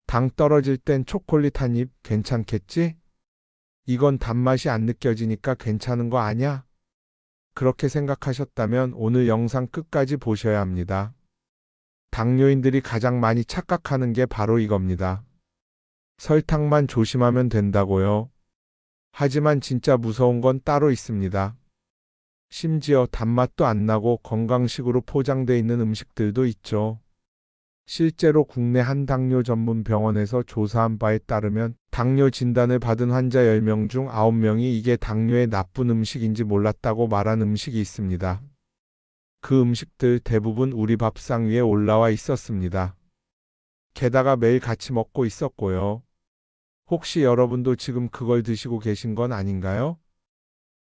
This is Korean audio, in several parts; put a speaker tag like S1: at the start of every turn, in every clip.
S1: 당 떨어질 땐 초콜릿 한 입 괜찮겠지? 이건 단맛이 안 느껴지니까 괜찮은 거 아냐? 그렇게 생각하셨다면 오늘 영상 끝까지 보셔야 합니다. 당뇨인들이 가장 많이 착각하는 게 바로 이겁니다. 설탕만 조심하면 된다고요. 하지만 진짜 무서운 건 따로 있습니다. 심지어 단맛도 안 나고 건강식으로 포장돼 있는 음식들도 있죠. 실제로 국내 한 당뇨 전문 병원에서 조사한 바에 따르면 당뇨 진단을 받은 환자 10명 중 9명이 이게 당뇨의 나쁜 음식인지 몰랐다고 말한 음식이 있습니다. 그 음식들 대부분 우리 밥상 위에 올라와 있었습니다. 게다가 매일 같이 먹고 있었고요. 혹시 여러분도 지금 그걸 드시고 계신 건 아닌가요?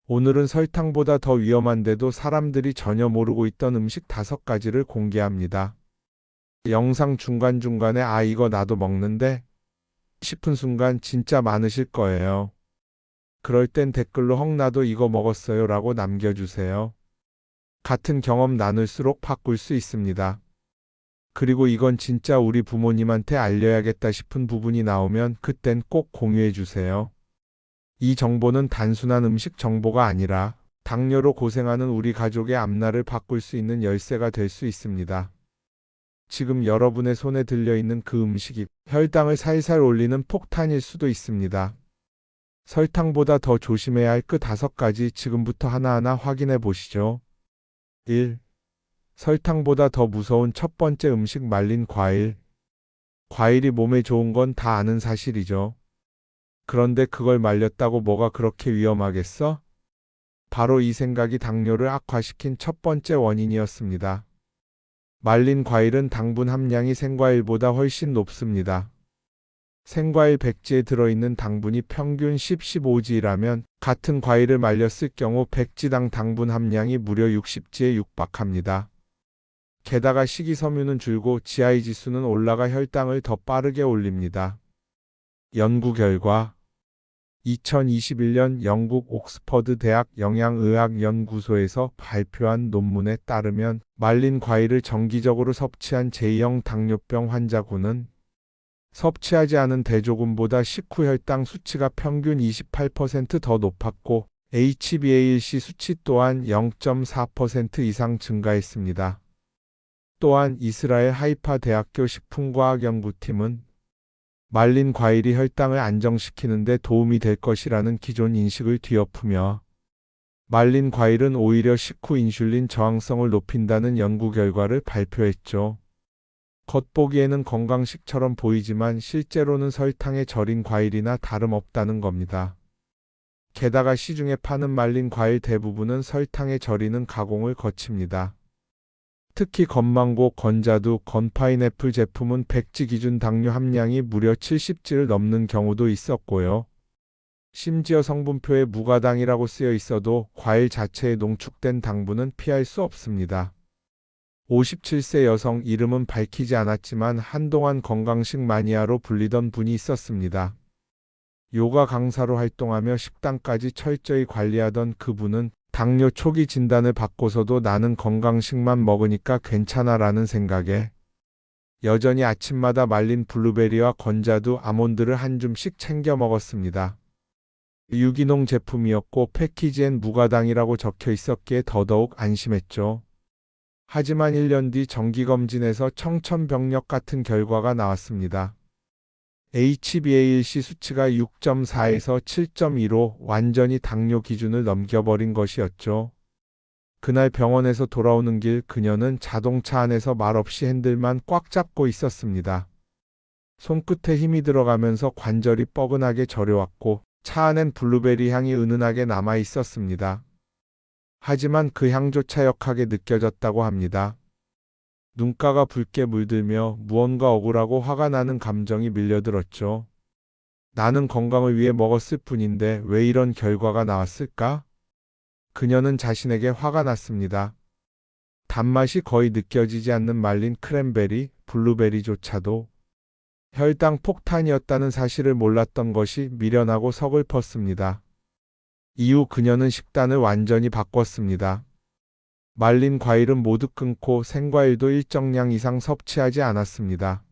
S1: 오늘은 설탕보다 더 위험한데도 사람들이 전혀 모르고 있던 음식 5가지를 공개합니다. 영상 중간중간에 이거 나도 먹는데 싶은 순간 진짜 많으실 거예요. 그럴 땐 댓글로 나도 이거 먹었어요 라고 남겨주세요. 같은 경험 나눌수록 바꿀 수 있습니다. 그리고 이건 진짜 우리 부모님한테 알려야겠다 싶은 부분이 나오면 그땐 꼭 공유해 주세요. 이 정보는 단순한 음식 정보가 아니라 당뇨로 고생하는 우리 가족의 앞날을 바꿀 수 있는 열쇠가 될 수 있습니다. 지금 여러분의 손에 들려있는 그 음식이 혈당을 살살 올리는 폭탄일 수도 있습니다. 설탕보다 더 조심해야 할 그 5가지 지금부터 하나하나 확인해 보시죠. 1. 설탕보다 더 무서운 첫 번째 음식 말린 과일. 과일이 몸에 좋은 건 다 아는 사실이죠. 그런데 그걸 말렸다고 뭐가 그렇게 위험하겠어? 바로 이 생각이 당뇨를 악화시킨 첫 번째 원인이었습니다. 말린 과일은 당분 함량이 생과일보다 훨씬 높습니다. 생과일 백지에 들어있는 당분이 평균 10-15지라면 같은 과일을 말렸을 경우 백지당 당분 함량이 무려 60지에 육박합니다. 게다가 식이섬유는 줄고 GI 지수는 올라가 혈당을 더 빠르게 올립니다. 연구 결과 2021년 영국 옥스퍼드 대학 영양의학연구소에서 발표한 논문에 따르면 말린 과일을 정기적으로 섭취한 제2형 당뇨병 환자군은 섭취하지 않은 대조군보다 식후 혈당 수치가 평균 28% 더 높았고 HbA1c 수치 또한 0.4% 이상 증가했습니다. 또한 이스라엘 하이파 대학교 식품과학연구팀은 말린 과일이 혈당을 안정시키는 데 도움이 될 것이라는 기존 인식을 뒤엎으며 말린 과일은 오히려 식후 인슐린 저항성을 높인다는 연구 결과를 발표했죠. 겉보기에는 건강식처럼 보이지만 실제로는 설탕에 절인 과일이나 다름없다는 겁니다. 게다가 시중에 파는 말린 과일 대부분은 설탕에 절이는 가공을 거칩니다. 특히 건망고, 건자두, 건파인애플 제품은 백지 기준 당뇨 함량이 무려 70지를 넘는 경우도 있었고요. 심지어 성분표에 무가당이라고 쓰여 있어도 과일 자체에 농축된 당분은 피할 수 없습니다. 57세 여성, 이름은 밝히지 않았지만 한동안 건강식 마니아로 불리던 분이 있었습니다. 요가 강사로 활동하며 식단까지 철저히 관리하던 그분은 당뇨 초기 진단을 받고서도 나는 건강식만 먹으니까 괜찮아 라는 생각에 여전히 아침마다 말린 블루베리와 건자두, 아몬드를 한 줌씩 챙겨 먹었습니다. 유기농 제품이었고 패키지엔 무가당이라고 적혀 있었기에 더더욱 안심했죠. 하지만 1년 뒤 정기검진에서 청천벽력 같은 결과가 나왔습니다. HbA1c 수치가 6.4에서 7.2로 완전히 당뇨 기준을 넘겨버린 것이었죠. 그날 병원에서 돌아오는 길 그녀는 자동차 안에서 말없이 핸들만 꽉 잡고 있었습니다. 손끝에 힘이 들어가면서 관절이 뻐근하게 저려왔고 차 안엔 블루베리 향이 은은하게 남아 있었습니다. 하지만 그 향조차 역하게 느껴졌다고 합니다. 눈가가 붉게 물들며 무언가 억울하고 화가 나는 감정이 밀려들었죠. 나는 건강을 위해 먹었을 뿐인데 왜 이런 결과가 나왔을까? 그녀는 자신에게 화가 났습니다. 단맛이 거의 느껴지지 않는 말린 크랜베리, 블루베리조차도 혈당 폭탄이었다는 사실을 몰랐던 것이 미련하고 서글펐습니다. 이후 그녀는 식단을 완전히 바꿨습니다. 말린 과일은 모두 끊고 생과일도 일정량 이상 섭취하지 않았습니다.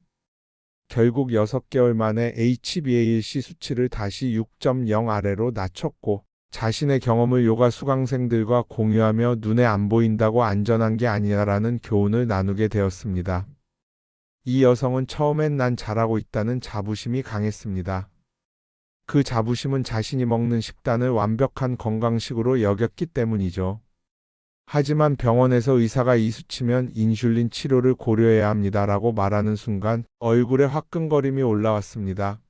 S1: 결국 6개월 만에 HbA1c 수치를 다시 6.0 아래로 낮췄고 자신의 경험을 요가 수강생들과 공유하며 눈에 안 보인다고 안전한 게 아니라는 교훈을 나누게 되었습니다. 이 여성은 처음엔 난 잘하고 있다는 자부심이 강했습니다. 그 자부심은 자신이 먹는 식단을 완벽한 건강식으로 여겼기 때문이죠. 하지만 병원에서 의사가 이 수치면 인슐린 치료를 고려해야 합니다라고 말하는 순간 얼굴에 화끈거림이 올라왔습니다.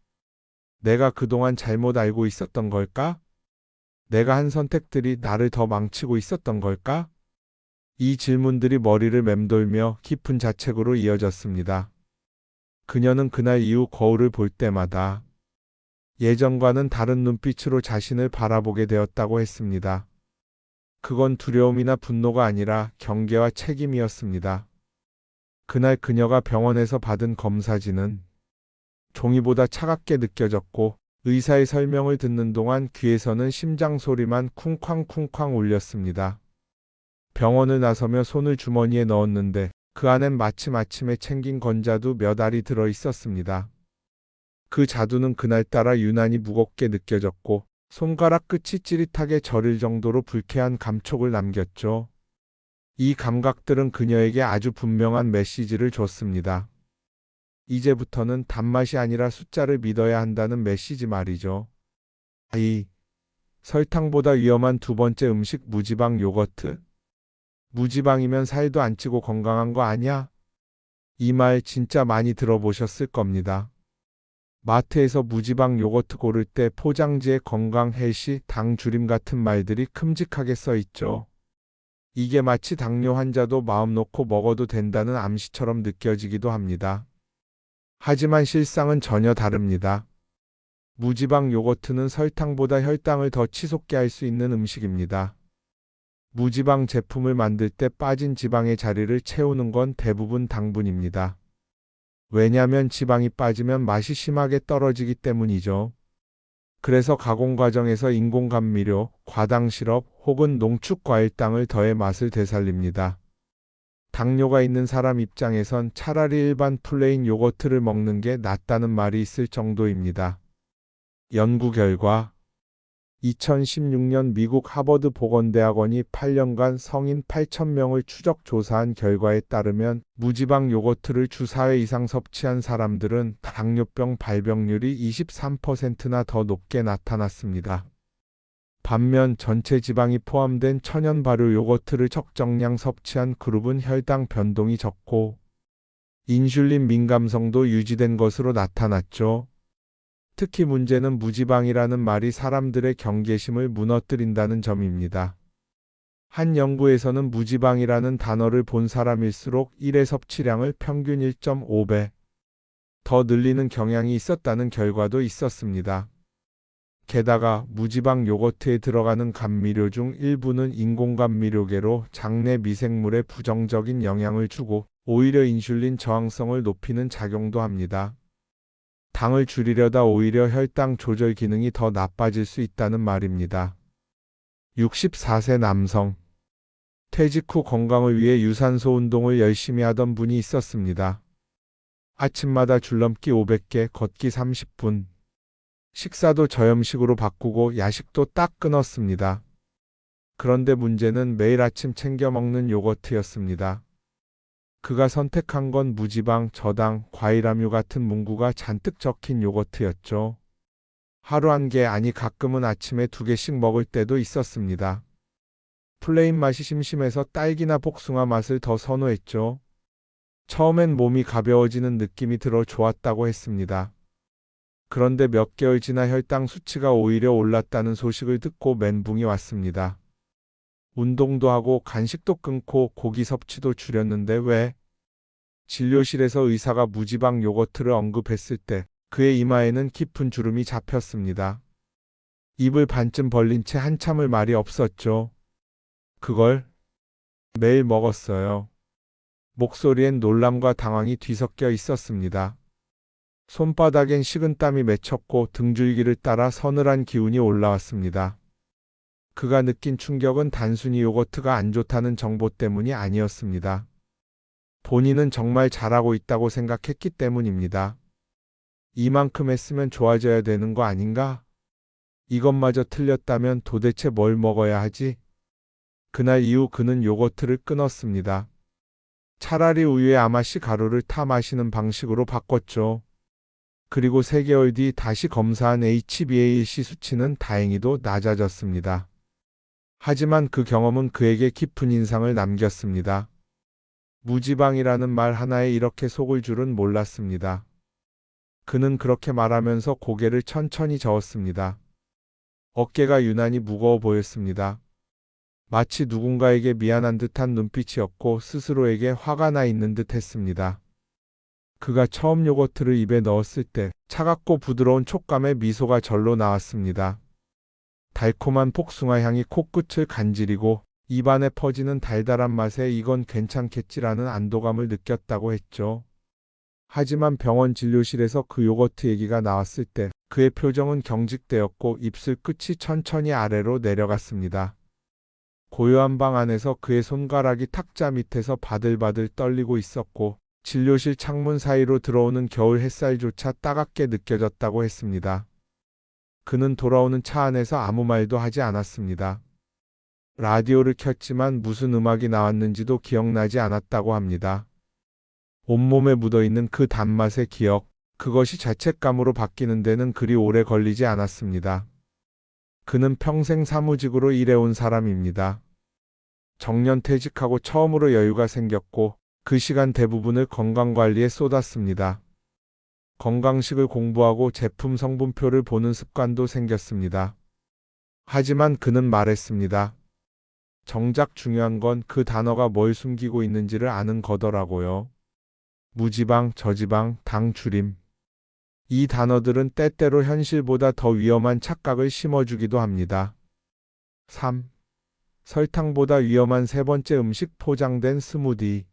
S1: 내가 그동안 잘못 알고 있었던 걸까? 내가 한 선택들이 나를 더 망치고 있었던 걸까? 이 질문들이 머리를 맴돌며 깊은 자책으로 이어졌습니다. 그녀는 그날 이후 거울을 볼 때마다 예전과는 다른 눈빛으로 자신을 바라보게 되었다고 했습니다. 그건 두려움이나 분노가 아니라 경계와 책임이었습니다. 그날 그녀가 병원에서 받은 검사지는 종이보다 차갑게 느껴졌고 의사의 설명을 듣는 동안 귀에서는 심장 소리만 쿵쾅쿵쾅 울렸습니다. 병원을 나서며 손을 주머니에 넣었는데 그 안엔 마침 아침에 챙긴 건자두 몇 알이 들어 있었습니다. 그 자두는 그날따라 유난히 무겁게 느껴졌고 손가락 끝이 찌릿하게 저릴 정도로 불쾌한 감촉을 남겼죠. 이 감각들은 그녀에게 아주 분명한 메시지를 줬습니다. 이제부터는 단맛이 아니라 숫자를 믿어야 한다는 메시지 말이죠. 이 설탕보다 위험한 두 번째 음식 무지방 요거트. 무지방이면 살도 안 찌고 건강한 거 아니야? 이 말 진짜 많이 들어보셨을 겁니다. 마트에서 무지방 요거트 고를 때 포장지에 건강, 헬시, 당 줄임 같은 말들이 큼직하게 써 있죠. 이게 마치 당뇨 환자도 마음 놓고 먹어도 된다는 암시처럼 느껴지기도 합니다. 하지만 실상은 전혀 다릅니다. 무지방 요거트는 설탕보다 혈당을 더 치솟게 할 수 있는 음식입니다. 무지방 제품을 만들 때 빠진 지방의 자리를 채우는 건 대부분 당분입니다. 왜냐하면 지방이 빠지면 맛이 심하게 떨어지기 때문이죠. 그래서 가공 과정에서 인공 감미료, 과당 시럽 혹은 농축 과일당을 더해 맛을 되살립니다. 당뇨가 있는 사람 입장에선 차라리 일반 플레인 요거트를 먹는 게 낫다는 말이 있을 정도입니다. 연구 결과 2016년 미국 하버드 보건대학원이 8년간 성인 8,000명을 추적 조사한 결과에 따르면 무지방 요거트를 주 4회 이상 섭취한 사람들은 당뇨병 발병률이 23%나 더 높게 나타났습니다. 반면 전체 지방이 포함된 천연 발효 요거트를 적정량 섭취한 그룹은 혈당 변동이 적고 인슐린 민감성도 유지된 것으로 나타났죠. 특히 문제는 무지방이라는 말이 사람들의 경계심을 무너뜨린다는 점입니다. 한 연구에서는 무지방이라는 단어를 본 사람일수록 1회 섭취량을 평균 1.5배 더 늘리는 경향이 있었다는 결과도 있었습니다. 게다가 무지방 요거트에 들어가는 감미료 중 일부는 인공감미료계로 장내 미생물에 부정적인 영향을 주고 오히려 인슐린 저항성을 높이는 작용도 합니다. 당을 줄이려다 오히려 혈당 조절 기능이 더 나빠질 수 있다는 말입니다. 64세 남성. 퇴직 후 건강을 위해 유산소 운동을 열심히 하던 분이 있었습니다. 아침마다 줄넘기 500개, 걷기 30분. 식사도 저염식으로 바꾸고 야식도 딱 끊었습니다. 그런데 문제는 매일 아침 챙겨 먹는 요거트였습니다. 그가 선택한 건 무지방, 저당, 과일 함유 같은 문구가 잔뜩 적힌 요거트였죠. 하루 한 개, 아니 가끔은 아침에 2개씩 먹을 때도 있었습니다. 플레인 맛이 심심해서 딸기나 복숭아 맛을 더 선호했죠. 처음엔 몸이 가벼워지는 느낌이 들어 좋았다고 했습니다. 그런데 몇 개월 지나 혈당 수치가 오히려 올랐다는 소식을 듣고 멘붕이 왔습니다. 운동도 하고 간식도 끊고 고기 섭취도 줄였는데 왜? 진료실에서 의사가 무지방 요거트를 언급했을 때 그의 이마에는 깊은 주름이 잡혔습니다. 입을 반쯤 벌린 채 한참을 말이 없었죠. 그걸 매일 먹었어요. 목소리엔 놀람과 당황이 뒤섞여 있었습니다. 손바닥엔 식은땀이 맺혔고 등줄기를 따라 서늘한 기운이 올라왔습니다. 그가 느낀 충격은 단순히 요거트가 안 좋다는 정보 때문이 아니었습니다. 본인은 정말 잘하고 있다고 생각했기 때문입니다. 이만큼 했으면 좋아져야 되는 거 아닌가? 이것마저 틀렸다면 도대체 뭘 먹어야 하지? 그날 이후 그는 요거트를 끊었습니다. 차라리 우유에 아마씨 가루를 타 마시는 방식으로 바꿨죠. 그리고 3개월 뒤 다시 검사한 HbA1c 수치는 다행히도 낮아졌습니다. 하지만 그 경험은 그에게 깊은 인상을 남겼습니다. 무지방이라는 말 하나에 이렇게 속을 줄은 몰랐습니다. 그는 그렇게 말하면서 고개를 천천히 저었습니다. 어깨가 유난히 무거워 보였습니다. 마치 누군가에게 미안한 듯한 눈빛이었고 스스로에게 화가 나 있는 듯 했습니다. 그가 처음 요거트를 입에 넣었을 때 차갑고 부드러운 촉감의 미소가 절로 나왔습니다. 달콤한 복숭아 향이 코끝을 간지리고 입안에 퍼지는 달달한 맛에 이건 괜찮겠지라는 안도감을 느꼈다고 했죠. 하지만 병원 진료실에서 그 요거트 얘기가 나왔을 때 그의 표정은 경직되었고 입술 끝이 천천히 아래로 내려갔습니다. 고요한 방 안에서 그의 손가락이 탁자 밑에서 바들바들 떨리고 있었고 진료실 창문 사이로 들어오는 겨울 햇살조차 따갑게 느껴졌다고 했습니다. 그는 돌아오는 차 안에서 아무 말도 하지 않았습니다. 라디오를 켰지만 무슨 음악이 나왔는지도 기억나지 않았다고 합니다. 온몸에 묻어있는 그 단맛의 기억, 그것이 자책감으로 바뀌는 데는 그리 오래 걸리지 않았습니다. 그는 평생 사무직으로 일해온 사람입니다. 정년퇴직하고 처음으로 여유가 생겼고 그 시간 대부분을 건강관리에 쏟았습니다. 건강식을 공부하고 제품 성분표를 보는 습관도 생겼습니다. 하지만 그는 말했습니다. 정작 중요한 건 그 단어가 뭘 숨기고 있는지를 아는 거더라고요. 무지방, 저지방, 당 줄임. 이 단어들은 때때로 현실보다 더 위험한 착각을 심어주기도 합니다. 3. 설탕보다 위험한 3번째 음식 포장된 스무디.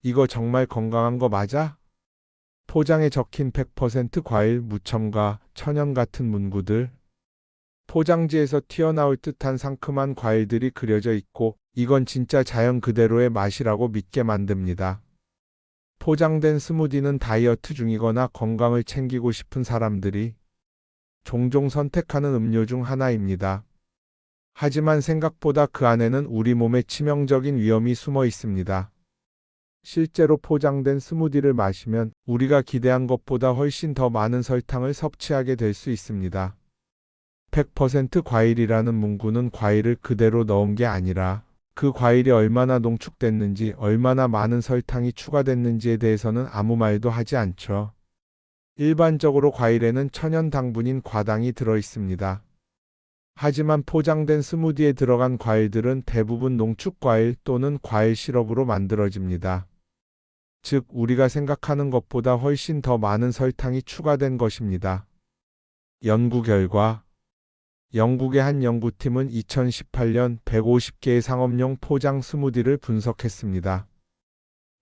S1: 이거 정말 건강한 거 맞아? 포장에 적힌 100% 과일, 무첨가, 천연 같은 문구들. 포장지에서 튀어나올 듯한 상큼한 과일들이 그려져 있고 이건 진짜 자연 그대로의 맛이라고 믿게 만듭니다. 포장된 스무디는 다이어트 중이거나 건강을 챙기고 싶은 사람들이 종종 선택하는 음료 중 하나입니다. 하지만 생각보다 그 안에는 우리 몸에 치명적인 위험이 숨어 있습니다. 실제로 포장된 스무디를 마시면 우리가 기대한 것보다 훨씬 더 많은 설탕을 섭취하게 될 수 있습니다. 100% 과일이라는 문구는 과일을 그대로 넣은 게 아니라 그 과일이 얼마나 농축됐는지, 얼마나 많은 설탕이 추가됐는지에 대해서는 아무 말도 하지 않죠. 일반적으로 과일에는 천연 당분인 과당이 들어 있습니다. 하지만 포장된 스무디에 들어간 과일들은 대부분 농축 과일 또는 과일 시럽으로 만들어집니다. 즉, 우리가 생각하는 것보다 훨씬 더 많은 설탕이 추가된 것입니다. 연구 결과 영국의 한 연구팀은 2018년 150개의 상업용 포장 스무디를 분석했습니다.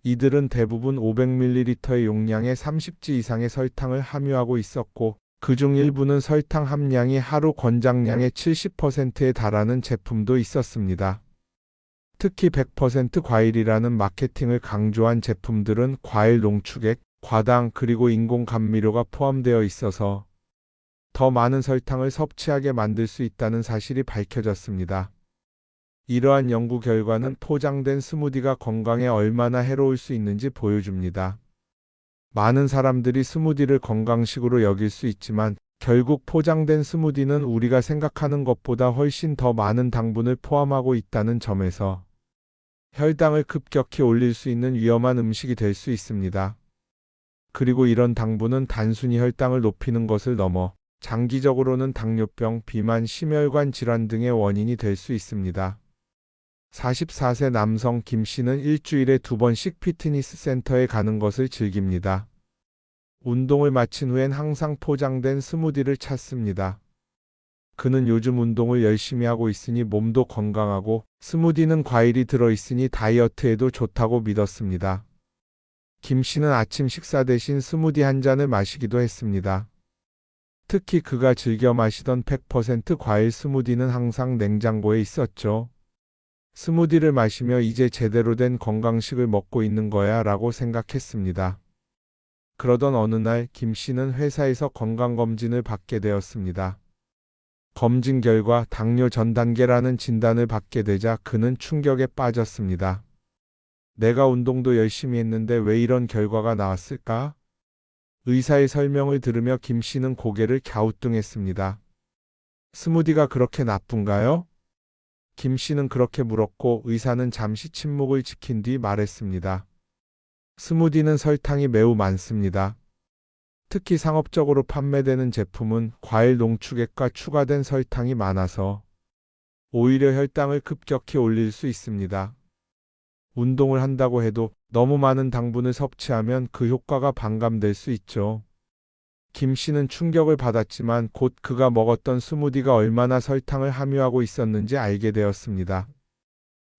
S1: 이들은 대부분 500ml의 용량의 30지 이상의 설탕을 함유하고 있었고 그중 일부는 설탕 함량이 하루 권장량의 70%에 달하는 제품도 있었습니다. 특히 100% 과일이라는 마케팅을 강조한 제품들은 과일 농축액, 과당 그리고 인공 감미료가 포함되어 있어서 더 많은 설탕을 섭취하게 만들 수 있다는 사실이 밝혀졌습니다. 이러한 연구 결과는 포장된 스무디가 건강에 얼마나 해로울 수 있는지 보여줍니다. 많은 사람들이 스무디를 건강식으로 여길 수 있지만 결국 포장된 스무디는 우리가 생각하는 것보다 훨씬 더 많은 당분을 포함하고 있다는 점에서 혈당을 급격히 올릴 수 있는 위험한 음식이 될 수 있습니다. 그리고 이런 당분은 단순히 혈당을 높이는 것을 넘어 장기적으로는 당뇨병, 비만, 심혈관 질환 등의 원인이 될 수 있습니다. 44세 남성 김 씨는 일주일에 2번씩 피트니스 센터에 가는 것을 즐깁니다. 운동을 마친 후엔 항상 포장된 스무디를 찾습니다. 그는 요즘 운동을 열심히 하고 있으니 몸도 건강하고 스무디는 과일이 들어있으니 다이어트에도 좋다고 믿었습니다. 김 씨는 아침 식사 대신 스무디 한 잔을 마시기도 했습니다. 특히 그가 즐겨 마시던 100% 과일 스무디는 항상 냉장고에 있었죠. 스무디를 마시며 이제 제대로 된 건강식을 먹고 있는 거야 라고 생각했습니다. 그러던 어느 날 김 씨는 회사에서 건강검진을 받게 되었습니다. 검진 결과 당뇨 전 단계라는 진단을 받게 되자 그는 충격에 빠졌습니다. 내가 운동도 열심히 했는데 왜 이런 결과가 나왔을까? 의사의 설명을 들으며 김 씨는 고개를 갸우뚱했습니다. 스무디가 그렇게 나쁜가요? 김 씨는 그렇게 물었고 의사는 잠시 침묵을 지킨 뒤 말했습니다. 스무디는 설탕이 매우 많습니다. 특히 상업적으로 판매되는 제품은 과일 농축액과 추가된 설탕이 많아서 오히려 혈당을 급격히 올릴 수 있습니다. 운동을 한다고 해도 너무 많은 당분을 섭취하면 그 효과가 반감될 수 있죠. 김 씨는 충격을 받았지만 곧 그가 먹었던 스무디가 얼마나 설탕을 함유하고 있었는지 알게 되었습니다.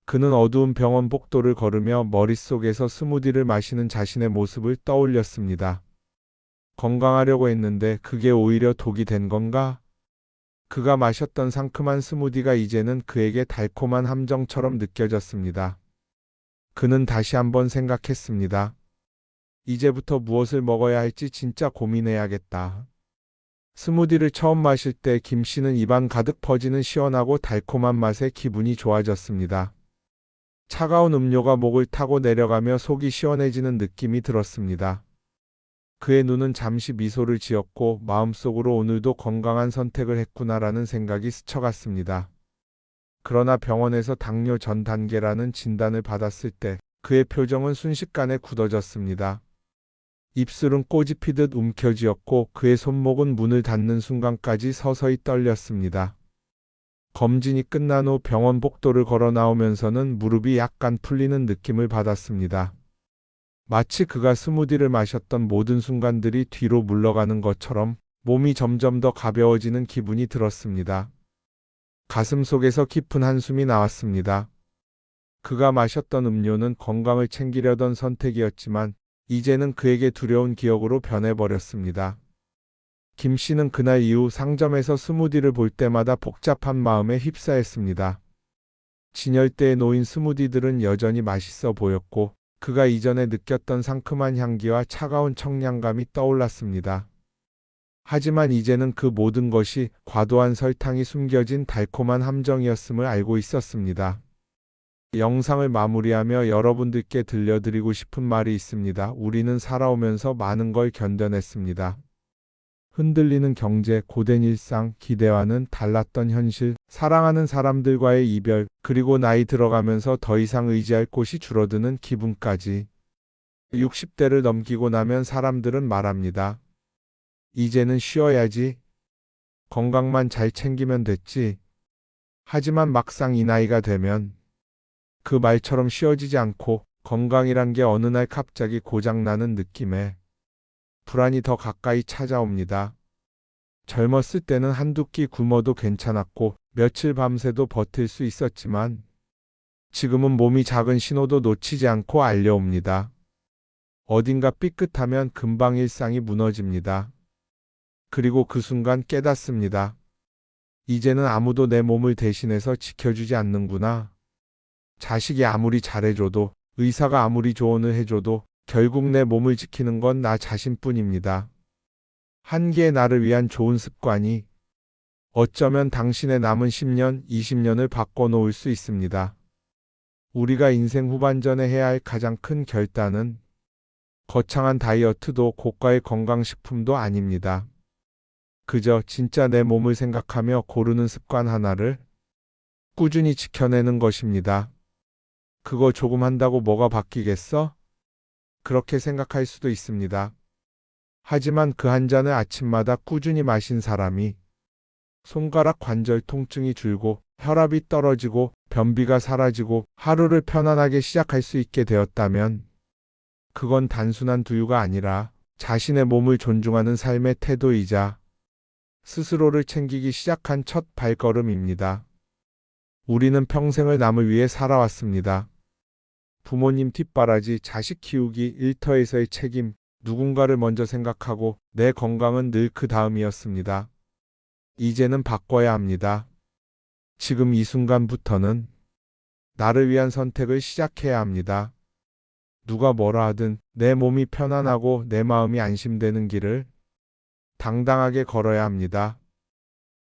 S1: 그는 어두운 병원 복도를 걸으며 머릿속에서 스무디를 마시는 자신의 모습을 떠올렸습니다. 건강하려고 했는데 그게 오히려 독이 된 건가? 그가 마셨던 상큼한 스무디가 이제는 그에게 달콤한 함정처럼 느껴졌습니다. 그는 다시 한번 생각했습니다. 이제부터 무엇을 먹어야 할지 진짜 고민해야겠다. 스무디를 처음 마실 때 김 씨는 입안 가득 퍼지는 시원하고 달콤한 맛에 기분이 좋아졌습니다. 차가운 음료가 목을 타고 내려가며 속이 시원해지는 느낌이 들었습니다. 그의 눈은 잠시 미소를 지었고 마음속으로 오늘도 건강한 선택을 했구나라는 생각이 스쳐갔습니다. 그러나 병원에서 당뇨 전 단계라는 진단을 받았을 때 그의 표정은 순식간에 굳어졌습니다. 입술은 꽃이 피듯 움켜쥐었고 그의 손목은 문을 닫는 순간까지 서서히 떨렸습니다. 검진이 끝난 후 병원 복도를 걸어 나오면서는 무릎이 약간 풀리는 느낌을 받았습니다. 마치 그가 스무디를 마셨던 모든 순간들이 뒤로 물러가는 것처럼 몸이 점점 더 가벼워지는 기분이 들었습니다. 가슴 속에서 깊은 한숨이 나왔습니다. 그가 마셨던 음료는 건강을 챙기려던 선택이었지만 이제는 그에게 두려운 기억으로 변해버렸습니다. 김 씨는 그날 이후 상점에서 스무디를 볼 때마다 복잡한 마음에 휩싸였습니다. 진열대에 놓인 스무디들은 여전히 맛있어 보였고 그가 이전에 느꼈던 상큼한 향기와 차가운 청량감이 떠올랐습니다. 하지만 이제는 그 모든 것이 과도한 설탕이 숨겨진 달콤한 함정이었음을 알고 있었습니다. 영상을 마무리하며 여러분들께 들려드리고 싶은 말이 있습니다. 우리는 살아오면서 많은 걸 견뎌냈습니다. 흔들리는 경제, 고된 일상, 기대와는 달랐던 현실, 사랑하는 사람들과의 이별, 그리고 나이 들어가면서 더 이상 의지할 곳이 줄어드는 기분까지. 60대를 넘기고 나면 사람들은 말합니다. 이제는 쉬어야지. 건강만 잘 챙기면 됐지. 하지만 막상 이 나이가 되면 그 말처럼 쉬어지지 않고 건강이란 게 어느 날 갑자기 고장나는 느낌에 불안이 더 가까이 찾아옵니다. 젊었을 때는 한두 끼 굶어도 괜찮았고 며칠 밤새도 버틸 수 있었지만 지금은 몸이 작은 신호도 놓치지 않고 알려옵니다. 어딘가 삐끗하면 금방 일상이 무너집니다. 그리고 그 순간 깨닫습니다. 이제는 아무도 내 몸을 대신해서 지켜주지 않는구나. 자식이 아무리 잘해줘도, 의사가 아무리 조언을 해줘도 결국 내 몸을 지키는 건 나 자신뿐입니다. 한 개의 나를 위한 좋은 습관이 어쩌면 당신의 남은 10년, 20년을 바꿔놓을 수 있습니다. 우리가 인생 후반전에 해야 할 가장 큰 결단은 거창한 다이어트도 고가의 건강식품도 아닙니다. 그저 진짜 내 몸을 생각하며 고르는 습관 하나를 꾸준히 지켜내는 것입니다. 그거 조금 한다고 뭐가 바뀌겠어? 그렇게 생각할 수도 있습니다. 하지만 그 한 잔을 아침마다 꾸준히 마신 사람이 손가락 관절 통증이 줄고 혈압이 떨어지고 변비가 사라지고 하루를 편안하게 시작할 수 있게 되었다면 그건 단순한 두유가 아니라 자신의 몸을 존중하는 삶의 태도이자 스스로를 챙기기 시작한 첫 발걸음입니다. 우리는 평생을 남을 위해 살아왔습니다. 부모님 뒷바라지, 자식 키우기, 일터에서의 책임, 누군가를 먼저 생각하고 내 건강은 늘 그 다음이었습니다. 이제는 바꿔야 합니다. 지금 이 순간부터는 나를 위한 선택을 시작해야 합니다. 누가 뭐라 하든 내 몸이 편안하고 내 마음이 안심되는 길을 당당하게 걸어야 합니다.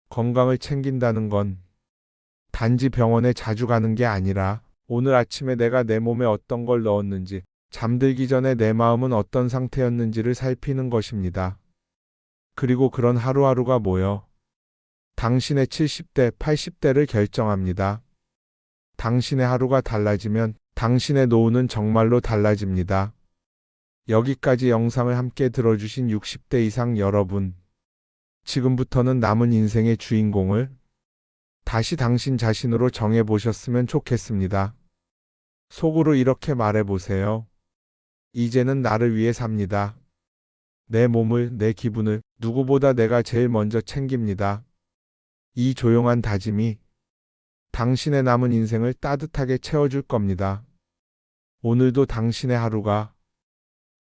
S1: 건강을 챙긴다는 건 단지 병원에 자주 가는 게 아니라 오늘 아침에 내가 내 몸에 어떤 걸 넣었는지, 잠들기 전에 내 마음은 어떤 상태였는지를 살피는 것입니다. 그리고 그런 하루하루가 모여 당신의 70대, 80대를 결정합니다. 당신의 하루가 달라지면 당신의 노후는 정말로 달라집니다. 여기까지 영상을 함께 들어주신 60대 이상 여러분, 지금부터는 남은 인생의 주인공을 다시 당신 자신으로 정해보셨으면 좋겠습니다. 속으로 이렇게 말해보세요. 이제는 나를 위해 삽니다. 내 몸을, 내 기분을 누구보다 내가 제일 먼저 챙깁니다. 이 조용한 다짐이 당신의 남은 인생을 따뜻하게 채워줄 겁니다. 오늘도 당신의 하루가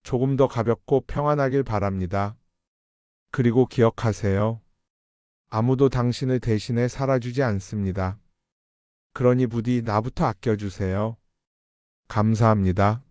S1: 조금 더 가볍고 평안하길 바랍니다. 그리고 기억하세요. 아무도 당신을 대신해 살아주지 않습니다. 그러니 부디 나부터 아껴주세요. 감사합니다.